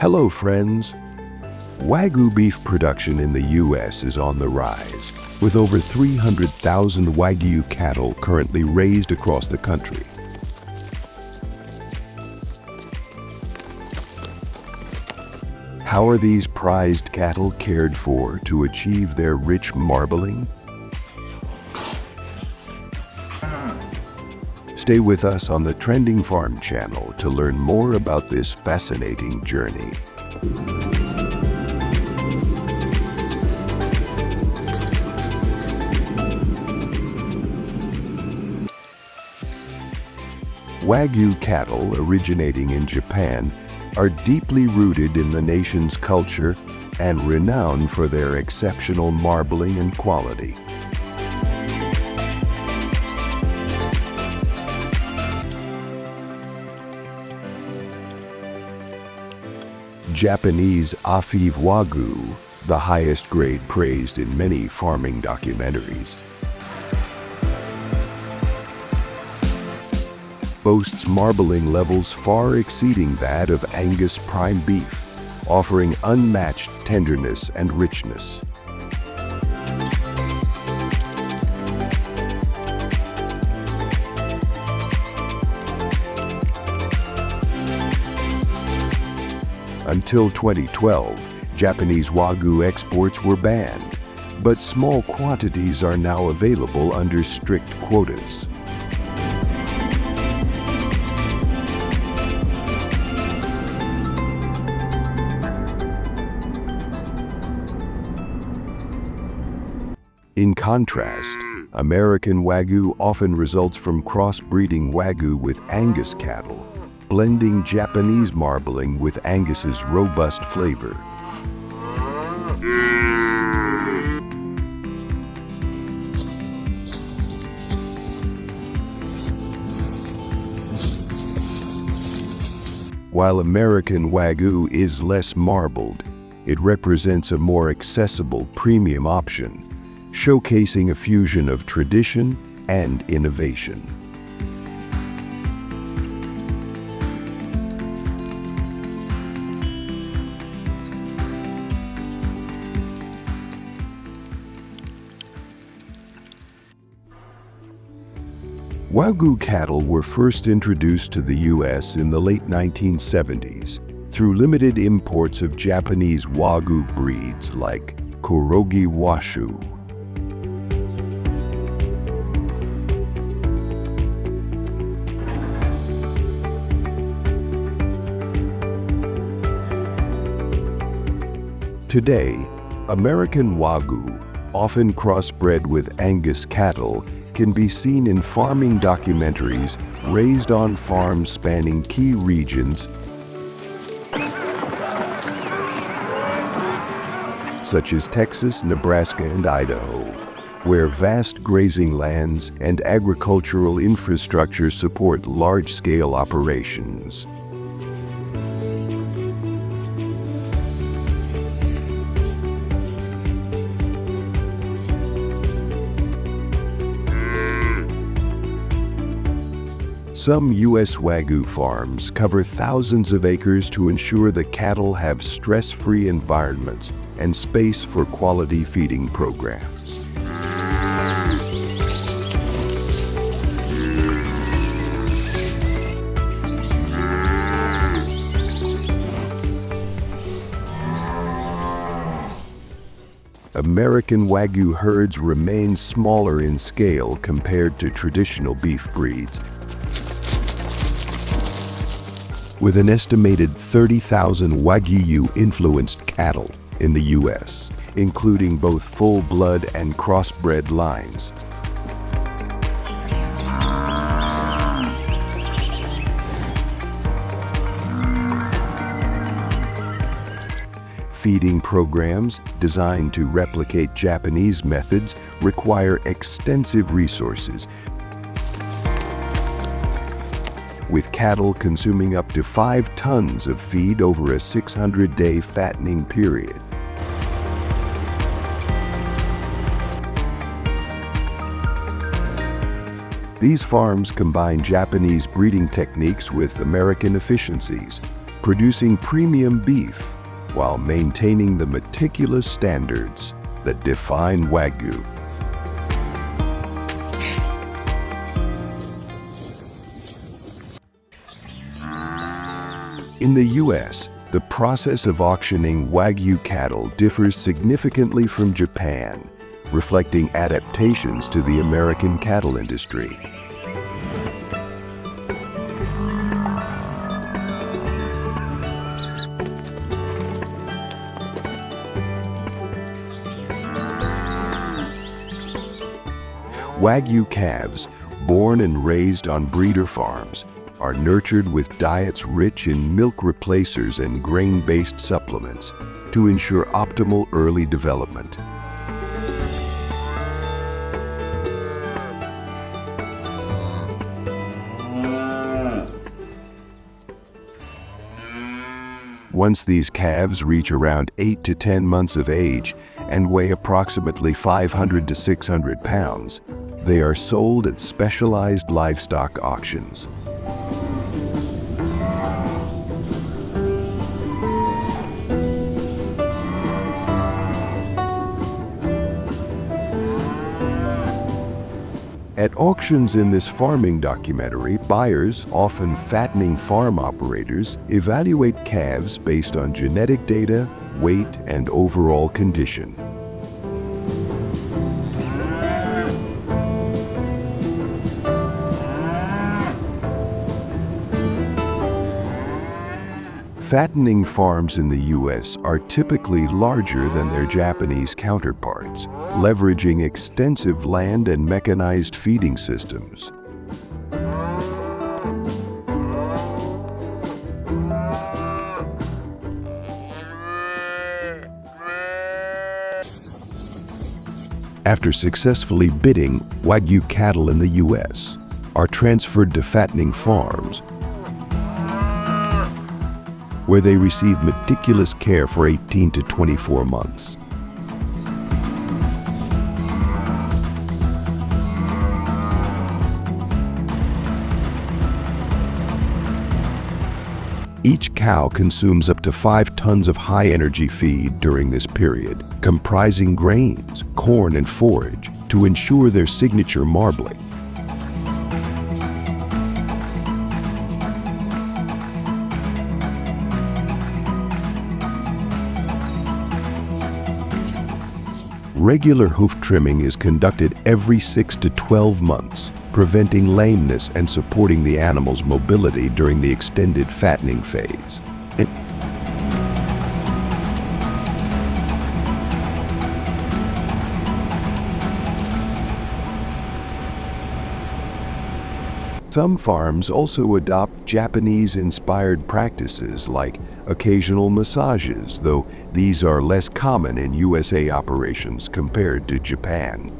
Hello, friends. Wagyu beef production in the U.S. is on the rise, with over 300,000 Wagyu cattle currently raised across the country. How are these prized cattle cared for to achieve their rich marbling? Stay with us on the Trending Farm channel to learn more about this fascinating journey. Wagyu cattle originating in Japan are deeply rooted in the nation's culture and renowned for their exceptional marbling and quality. Japanese Afif Wagyu, the highest grade praised in many farming documentaries, boasts marbling levels far exceeding that of Angus prime beef, offering unmatched tenderness and richness. Until 2012, Japanese Wagyu exports were banned, but small quantities are now available under strict quotas. In contrast, American Wagyu often results from crossbreeding Wagyu with Angus cattle, blending Japanese marbling with Angus's robust flavor. While American Wagyu is less marbled, it represents a more accessible premium option, showcasing a fusion of tradition and innovation. Wagyu cattle were first introduced to the U.S. in the late 1970s through limited imports of Japanese Wagyu breeds like Korogi Washu. Today, American Wagyu, often crossbred with Angus cattle, can be seen in farming documentaries raised on farms spanning key regions such as Texas, Nebraska, and Idaho, where vast grazing lands and agricultural infrastructure support large-scale operations. Some U.S. Wagyu farms cover thousands of acres to ensure the cattle have stress-free environments and space for quality feeding programs. American Wagyu herds remain smaller in scale compared to traditional beef breeds, with an estimated 30,000 Wagyu-influenced cattle in the U.S., including both full-blood and crossbred lines. Feeding programs designed to replicate Japanese methods require extensive resources, with cattle consuming up to 5 tons of feed over a 600-day fattening period. These farms combine Japanese breeding techniques with American efficiencies, producing premium beef while maintaining the meticulous standards that define Wagyu. In the U.S., the process of auctioning Wagyu cattle differs significantly from Japan, reflecting adaptations to the American cattle industry. Wagyu calves, born and raised on breeder farms, are nurtured with diets rich in milk replacers and grain-based supplements to ensure optimal early development. Once these calves reach around 8 to 10 months of age and weigh approximately 500 to 600 pounds, they are sold at specialized livestock auctions. At auctions in this farming documentary, buyers, often fattening farm operators, evaluate calves based on genetic data, weight, and overall condition. Fattening farms in the U.S. are typically larger than their Japanese counterparts, leveraging extensive land and mechanized feeding systems. After successfully bidding, Wagyu cattle in the U.S. are transferred to fattening farms, where they receive meticulous care for 18 to 24 months. Each cow consumes up to 5 tons of high-energy feed during this period, comprising grains, corn, and forage, to ensure their signature marbling. Regular hoof trimming is conducted every 6 to 12 months, preventing lameness and supporting the animal's mobility during the extended fattening phase. Some farms also adopt Japanese-inspired practices like occasional massages, though these are less common in USA operations compared to Japan.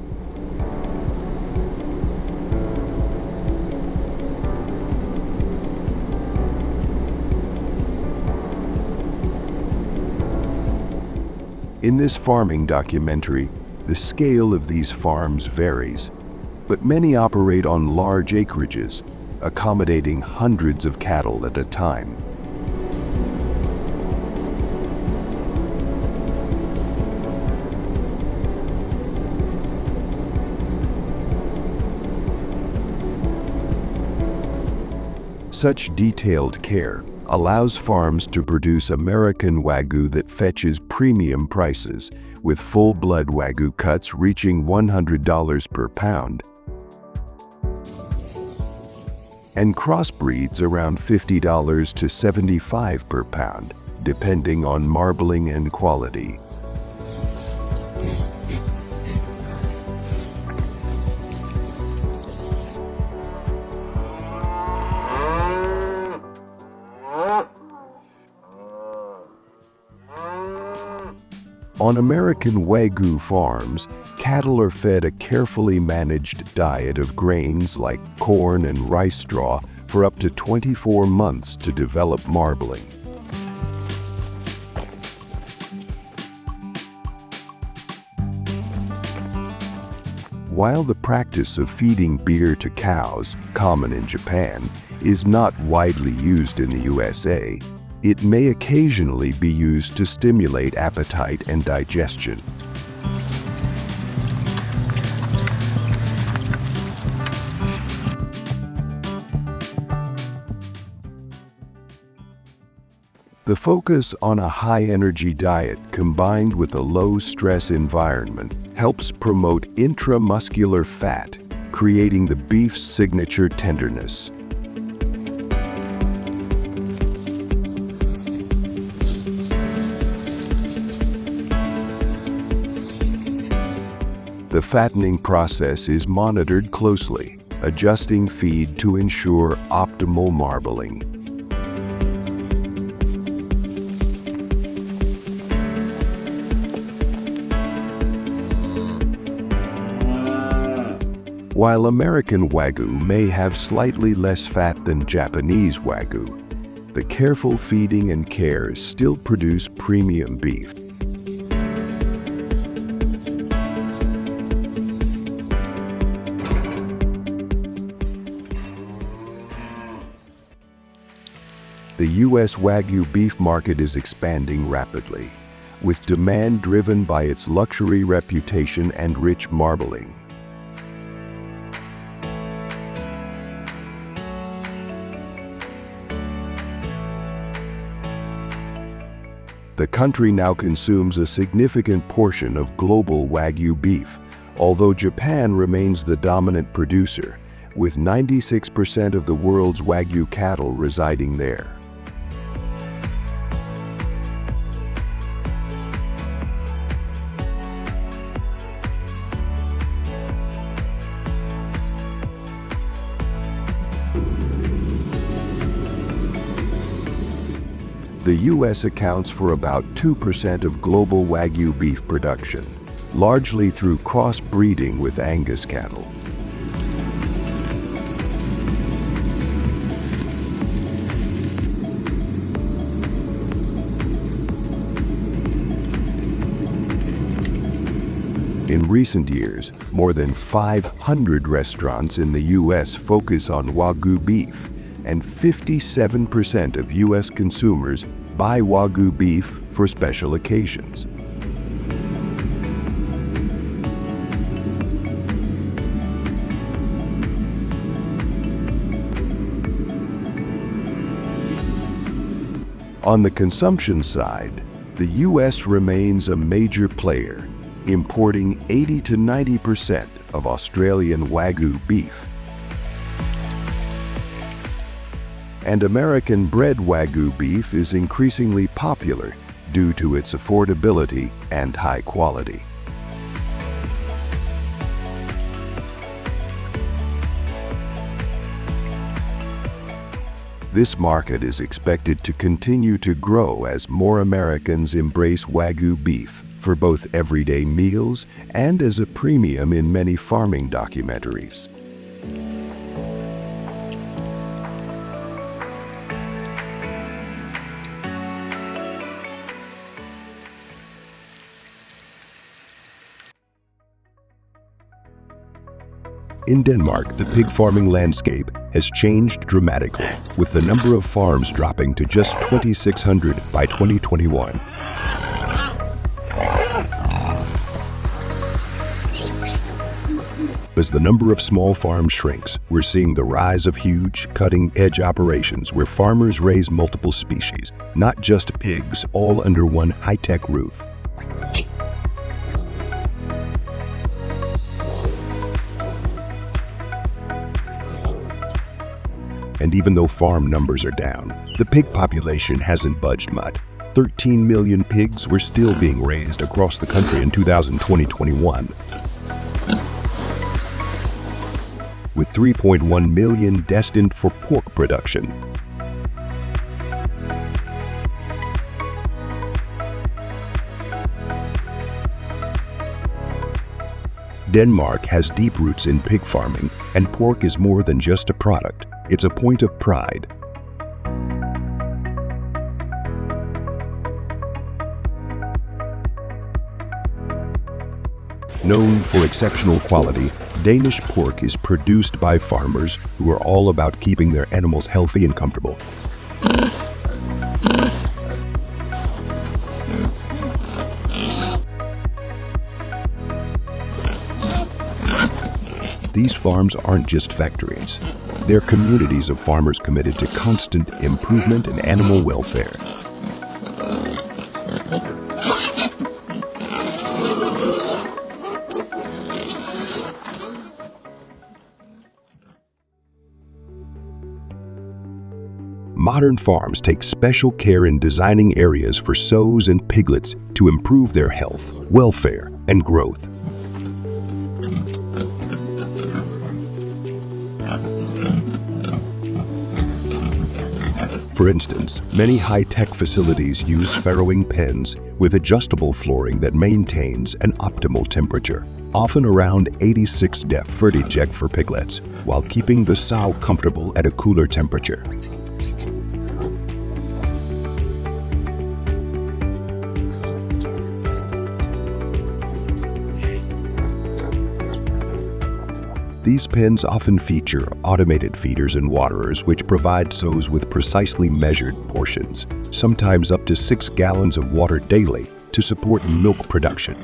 In this farming documentary, the scale of these farms varies, but many operate on large acreages, accommodating hundreds of cattle at a time. Such detailed care allows farms to produce American Wagyu that fetches premium prices, with full-blood Wagyu cuts reaching $100 per pound, and crossbreeds around $50 to $75 per pound, depending on marbling and quality. On American Wagyu farms, cattle are fed a carefully managed diet of grains like corn and rice straw for up to 24 months to develop marbling. While the practice of feeding beer to cows, common in Japan, is not widely used in the USA, It may occasionally be used to stimulate appetite and digestion. The focus on a high-energy diet combined with a low-stress environment helps promote intramuscular fat, creating the beef's signature tenderness. The fattening process is monitored closely, adjusting feed to ensure optimal marbling. While American Wagyu may have slightly less fat than Japanese Wagyu, the careful feeding and care still produce premium beef. The U.S. Wagyu beef market is expanding rapidly, with demand driven by its luxury reputation and rich marbling. The country now consumes a significant portion of global Wagyu beef, although Japan remains the dominant producer, with 96% of the world's Wagyu cattle residing there. The U.S. accounts for about 2% of global Wagyu beef production, largely through cross-breeding with Angus cattle. In recent years, more than 500 restaurants in the U.S. focus on Wagyu beef, and 57% of U.S. consumers buy Wagyu beef for special occasions. On the consumption side, the U.S. remains a major player, importing 80 to 90% of Australian Wagyu beef. And American-bred Wagyu beef is increasingly popular due to its affordability and high quality. This market is expected to continue to grow as more Americans embrace Wagyu beef for both everyday meals and as a premium in many farming documentaries. In Denmark, the pig farming landscape has changed dramatically, with the number of farms dropping to just 2,600 by 2021. As the number of small farms shrinks, we're seeing the rise of huge, cutting-edge operations where farmers raise multiple species, not just pigs, all under one high-tech roof. And even though farm numbers are down, the pig population hasn't budged much. 13 million pigs were still being raised across the country in 2020-21, with 3.1 million destined for pork production. Denmark has deep roots in pig farming, and pork is more than just a product. It's a point of pride. Known for exceptional quality, Danish pork is produced by farmers who are all about keeping their animals healthy and comfortable. These farms aren't just factories. They're communities of farmers committed to constant improvement in animal welfare. Modern farms take special care in designing areas for sows and piglets to improve their health, welfare, and growth. For instance, many high-tech facilities use farrowing pens with adjustable flooring that maintains an optimal temperature, often around 86 degrees Fahrenheit for piglets, while keeping the sow comfortable at a cooler temperature. These pens often feature automated feeders and waterers which provide sows with precisely measured portions, sometimes up to 6 gallons of water daily to support milk production.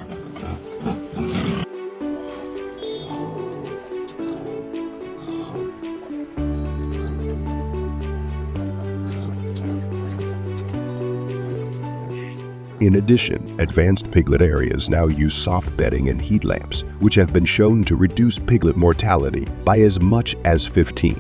In addition, advanced piglet areas now use soft bedding and heat lamps, which have been shown to reduce piglet mortality by as much as 15.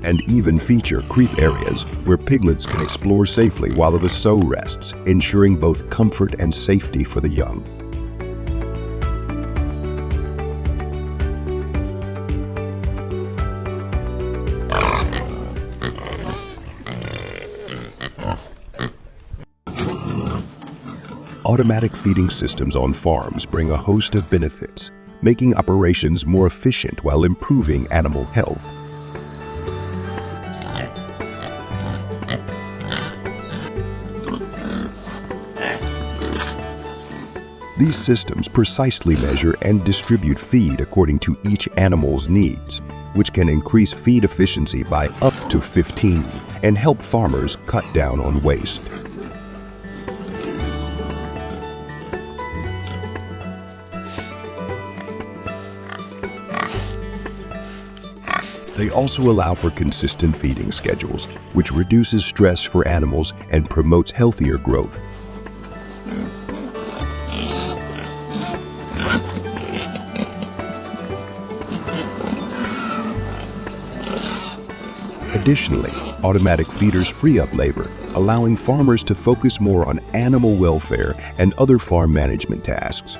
And even feature creep areas where piglets can explore safely while the sow rests, ensuring both comfort and safety for the young. Automatic feeding systems on farms bring a host of benefits, making operations more efficient while improving animal health. These systems precisely measure and distribute feed according to each animal's needs, which can increase feed efficiency by up to 15 and help farmers cut down on waste. They also allow for consistent feeding schedules, which reduces stress for animals and promotes healthier growth. Additionally, automatic feeders free up labor, allowing farmers to focus more on animal welfare and other farm management tasks.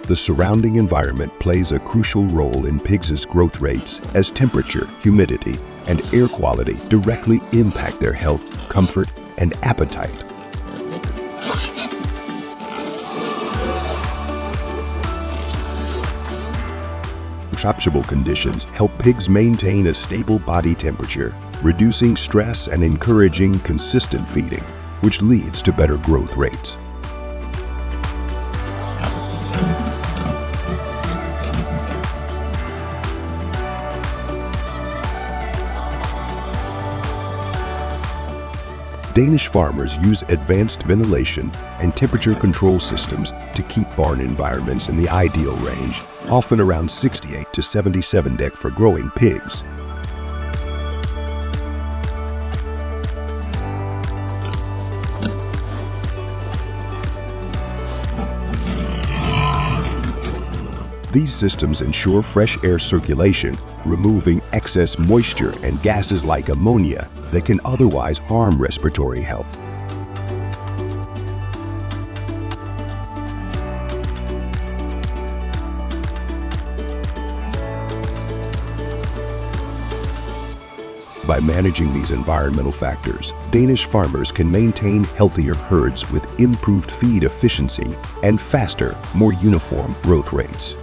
The surrounding environment plays a crucial role in pigs' growth rates as temperature, humidity, and air quality directly impact their health, comfort, and appetite. Optimal conditions help pigs maintain a stable body temperature, reducing stress and encouraging consistent feeding, which leads to better growth rates. Danish farmers use advanced ventilation and temperature control systems to keep barn environments in the ideal range, often around 68 to 77 dec for growing pigs. These systems ensure fresh air circulation, removing excess moisture and gases like ammonia that can otherwise harm respiratory health. By managing these environmental factors, Danish farmers can maintain healthier herds with improved feed efficiency and faster, more uniform growth rates.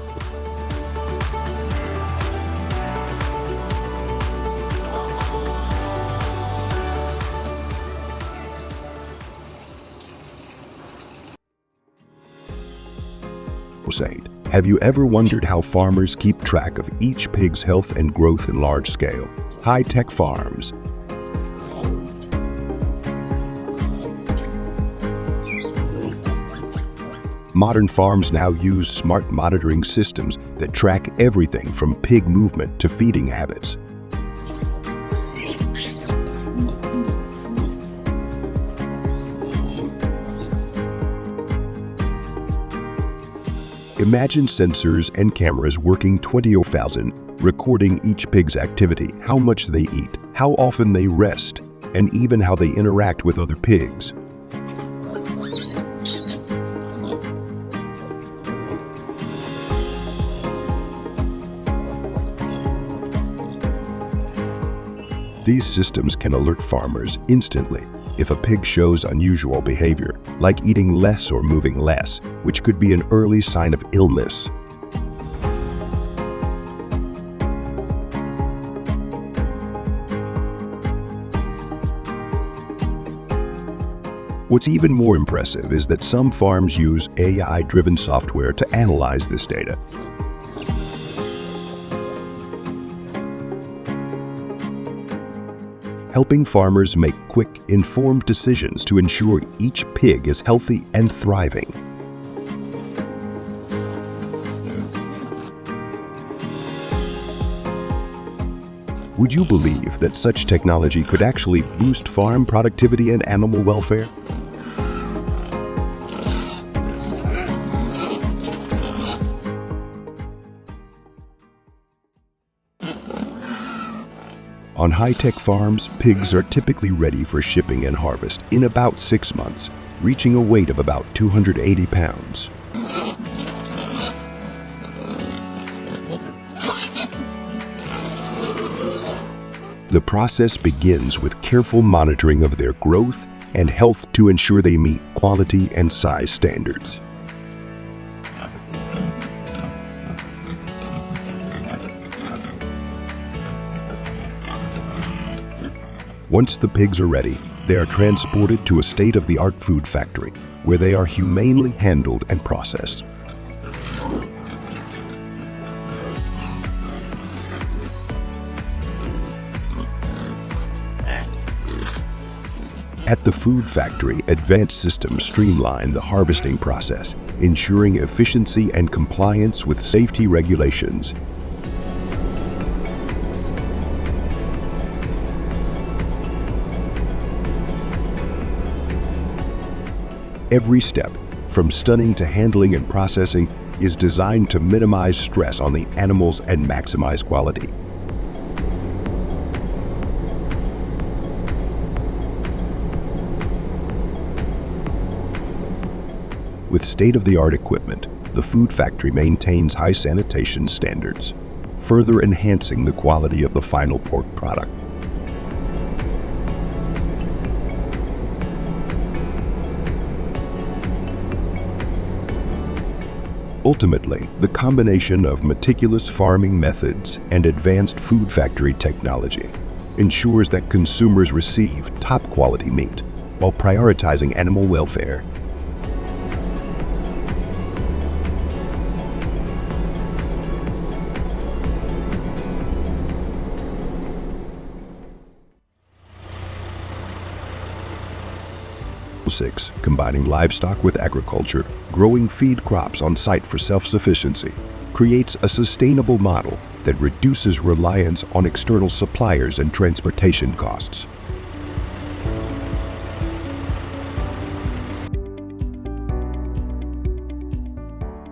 Saint. Have you ever wondered how farmers keep track of each pig's health and growth in large scale? High-tech farms. Modern farms now use smart monitoring systems that track everything from pig movement to feeding habits. Imagine sensors and cameras working 24/7, recording each pig's activity, how much they eat, how often they rest, and even how they interact with other pigs. These systems can alert farmers instantly if a pig shows unusual behavior, like eating less or moving less, which could be an early sign of illness. What's even more impressive is that some farms use AI-driven software to analyze this data. Helping farmers make quick, informed decisions to ensure each pig is healthy and thriving. Would you believe that such technology could actually boost farm productivity and animal welfare? On high-tech farms, pigs are typically ready for shipping and harvest in about 6 months, reaching a weight of about 280 pounds. The process begins with careful monitoring of their growth and health to ensure they meet quality and size standards. Once the pigs are ready, they are transported to a state-of-the-art food factory, where they are humanely handled and processed. At the food factory, advanced systems streamline the harvesting process, ensuring efficiency and compliance with safety regulations. Every step, from stunning to handling and processing, is designed to minimize stress on the animals and maximize quality. With state-of-the-art equipment, the food factory maintains high sanitation standards, further enhancing the quality of the final pork product. Ultimately, the combination of meticulous farming methods and advanced food factory technology ensures that consumers receive top-quality meat while prioritizing animal welfare. Six, combining livestock with agriculture, growing feed crops on site for self-sufficiency, creates a sustainable model that reduces reliance on external suppliers and transportation costs.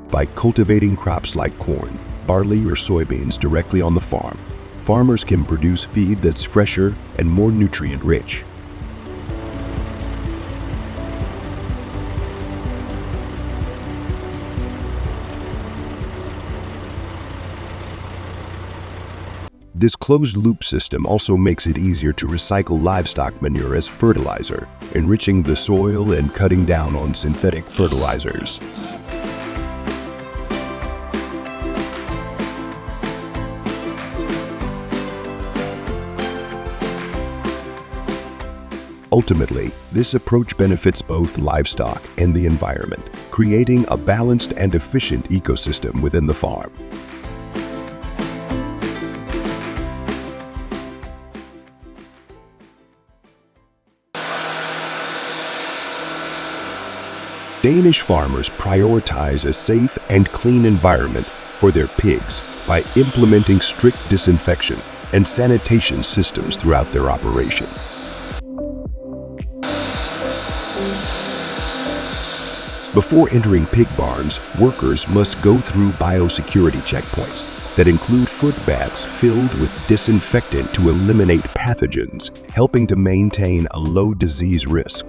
By cultivating crops like corn, barley, or soybeans directly on the farm, farmers can produce feed that's fresher and more nutrient-rich. This closed-loop system also makes it easier to recycle livestock manure as fertilizer, enriching the soil and cutting down on synthetic fertilizers. Ultimately, this approach benefits both livestock and the environment, creating a balanced and efficient ecosystem within the farm. Danish farmers prioritize a safe and clean environment for their pigs by implementing strict disinfection and sanitation systems throughout their operation. Before entering pig barns, workers must go through biosecurity checkpoints that include foot baths filled with disinfectant to eliminate pathogens, helping to maintain a low disease risk.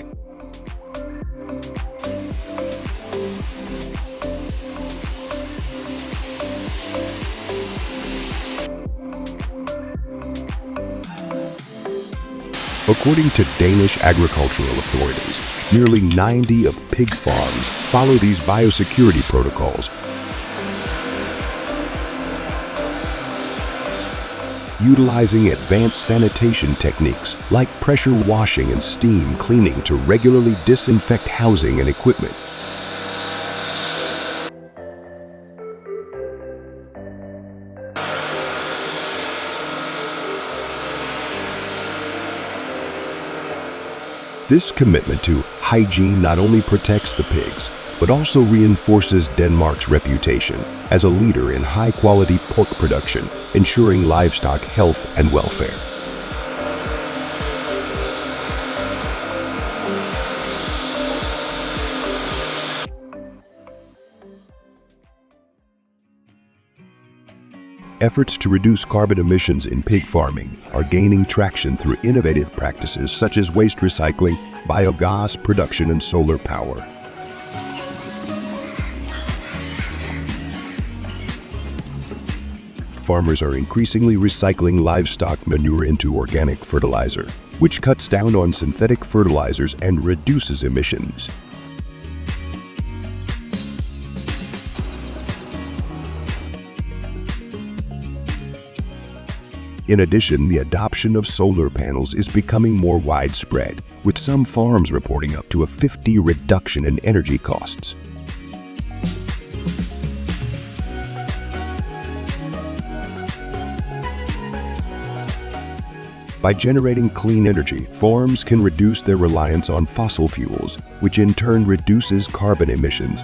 According to Danish agricultural authorities, nearly 90 of pig farms follow these biosecurity protocols, utilizing advanced sanitation techniques like pressure washing and steam cleaning to regularly disinfect housing and equipment. This commitment to hygiene not only protects the pigs, but also reinforces Denmark's reputation as a leader in high-quality pork production, ensuring livestock health and welfare. Efforts to reduce carbon emissions in pig farming are gaining traction through innovative practices such as waste recycling, biogas production, and solar power. Farmers are increasingly recycling livestock manure into organic fertilizer, which cuts down on synthetic fertilizers and reduces emissions. In addition, the adoption of solar panels is becoming more widespread, with some farms reporting up to a 50% reduction in energy costs. By generating clean energy, farms can reduce their reliance on fossil fuels, which in turn reduces carbon emissions.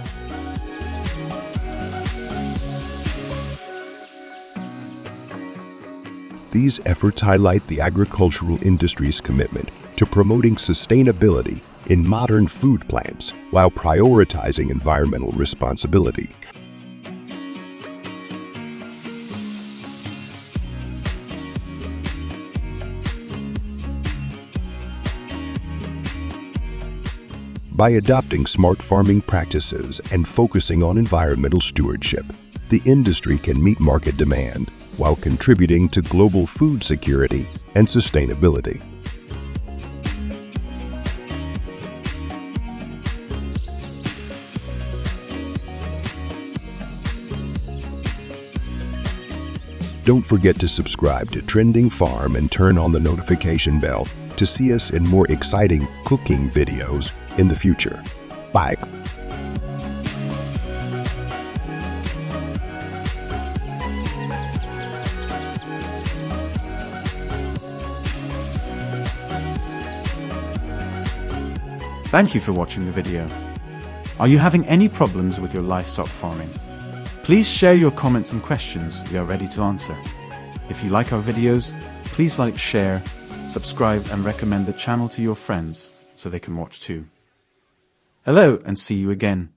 These efforts highlight the agricultural industry's commitment to promoting sustainability in modern food plants while prioritizing environmental responsibility. By adopting smart farming practices and focusing on environmental stewardship, the industry can meet market demand while contributing to global food security and sustainability. Don't forget to subscribe to Trending Farm and turn on the notification bell to see us in more exciting cooking videos in the future. Bye. Thank you for watching the video. Are you having any problems with your livestock farming? Please share your comments and questions. We are ready to answer. If you like our videos, please like, share, subscribe, and recommend the channel to your friends so they can watch too. Hello, and see you again.